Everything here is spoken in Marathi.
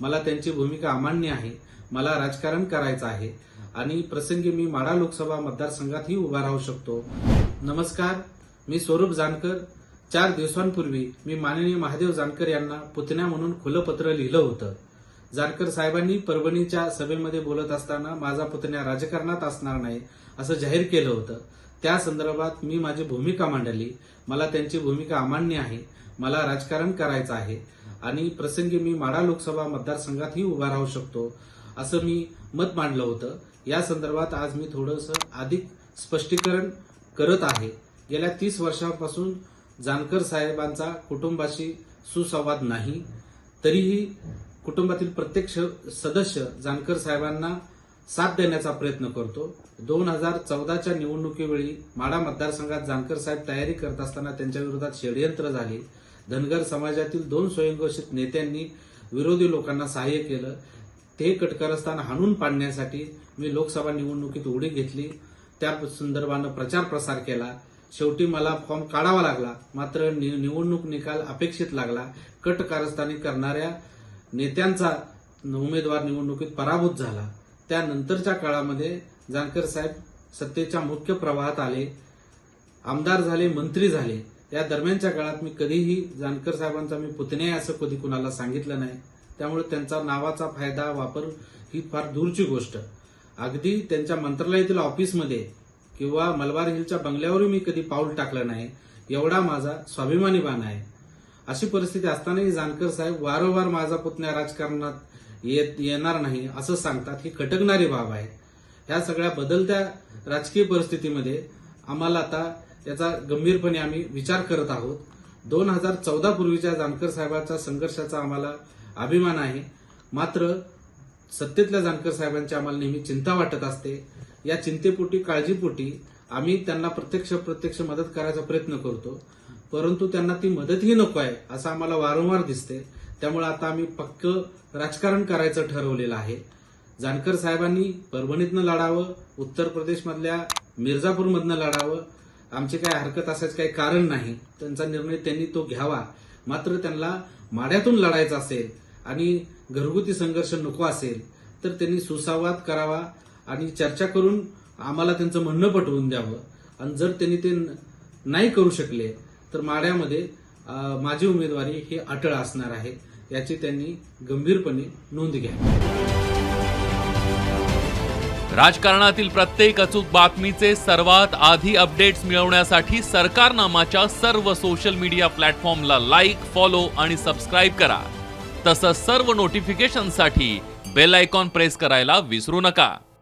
मला त्यांची भूमिका अमान्य आहे, मला राजकारण करायचं आहे आणि प्रसंगी मी माढा लोकसभा मतदारसंघातही उभा राहू शकतो। नमस्कार, मी स्वरूप जानकर। 4 दिवसांपूर्वी मी माननीय महादेव जानकर यांना पुतण्या म्हणून खुलं पत्र लिहिलं होतं। जानकर साहेबांनी परभणीच्या सभेमध्ये बोलत असताना माझा पुतण्या राजकारणात असणार नाही असं जाहीर केलं होतं। त्या संदर्भात मी माझी भूमिका मांडली। मला त्यांची भूमिका अमान्य आहे, मला राजकारण करायचं आहे आणि प्रसंगी मी माढा लोकसभा मतदारसंघातही उभा राहू शकतो असं मी मत मांडलं होतं। या संदर्भात आज मी थोडंसं अधिक स्पष्टीकरण करत आहे। गेल्या 30 वर्षांपासून जानकर साहेबांचा कुटुंबाशी सुसंवाद नाही, तरीही कुटुंबातील प्रत्येक सदस्य जानकर साहेबांना साथ देण्याचा प्रयत्न करतो। 2014च्या निवडणुकीवेळी माढा मतदारसंघात जानकर साहेब तयारी करत असताना त्यांच्या विरोधात षडयंत्र झाले। धनगर समाजातील 2 स्वयंघोषित नेत्यांनी विरोधी लोकांना सहाय्य केलं। ते कटकारस्थान हाणून पाडण्यासाठी मी लोकसभा निवडणुकीत उडी घेतली। त्या संदर्भानं प्रचार प्रसार केला। शेवटी मला फॉर्म काढावा लागला, मात्र निवडणूक निकाल अपेक्षित लागला। कट कारस्थानी करणाऱ्या नेत्यांचा उमेदवार निवडणुकीत पराभूत झाला। त्यानंतरच्या काळामध्ये जानकर साहेब सत्तेच्या मुख्य प्रवाहात आले, आमदार झाले, मंत्री झाले। या दरम्यानच्या काळात मी कधीही जानकर साहेबांचा मी पुतण्या असं कधी कुणाला सांगितलं नाही। त्यामुळे त्यांचा नावाचा फायदा वापर ही फार दूरची गोष्ट। अगदी त्यांच्या मंत्रालयातील ऑफिसमध्ये किंवा मलबार हिलच्या बंगल्यावरही मी कधी पाऊल टाकलं नाही, एवढा माझा स्वाभिमानी बाण आहे। अशी परिस्थिती असतानाही जानकर साहेब वारंवार माझा पुतण्या राजकारणात येणार नाही असं सांगतात, ही खटकणारी बाब आहे। ह्या सगळ्या बदलत्या राजकीय परिस्थितीमध्ये आम्हाला आता याचा गंभीरपणे आम्ही विचार करत आहोत। 2014 पूर्वीच्या जानकर साहेबांच्या संघर्षाचा आम्हाला अभिमान आहे, मात्र सत्तेतल्या जानकर साहेबांची आम्हाला नेहमी चिंता वाटत असते। या चिंतेपोटी, काळजीपोटी आम्ही त्यांना प्रत्यक्ष मदत करायचा प्रयत्न करतो, परंतु त्यांना ती मदतही नको आहे असं आम्हाला वारंवार दिसते। त्यामुळे आता आम्ही पक्क राजकारण करायचं ठरवलेलं आहे। जानकर साहेबांनी परभणीतनं लढावं, उत्तर प्रदेशमधल्या मिर्झापूरमधनं लढावं, आमची काय हरकत असायचं काही कारण नाही। त्यांचा निर्णय त्यांनी तो घ्यावा, मात्र त्यांना माढ्यातून लढायचं असेल आणि घरगुती संघर्ष नको असेल तर त्यांनी सुसंवाद करावा आणि चर्चा करून आम्हाला त्यांचं म्हणणं पटवून द्यावं। आणि जर त्यांनी ते नाही करू शकले तर माढ्यामध्ये माझी उमेदवारी ही अटळ असणार आहे, याची त्यांनी गंभीरपणे नोंद घ्यावी। राजकारणातील प्रत्येक अचूक बातमीचे सर्वात आधी अपडेट्स मिळवण्यासाठी सरकारनामाच्या सर्व सोशल मीडिया प्लॅटफॉर्मला लाईक, फॉलो आणि सबस्क्राईब करा। तसंच सर्व नोटिफिकेशनसाठी बेल आयकॉन प्रेस करायला विसरू नका।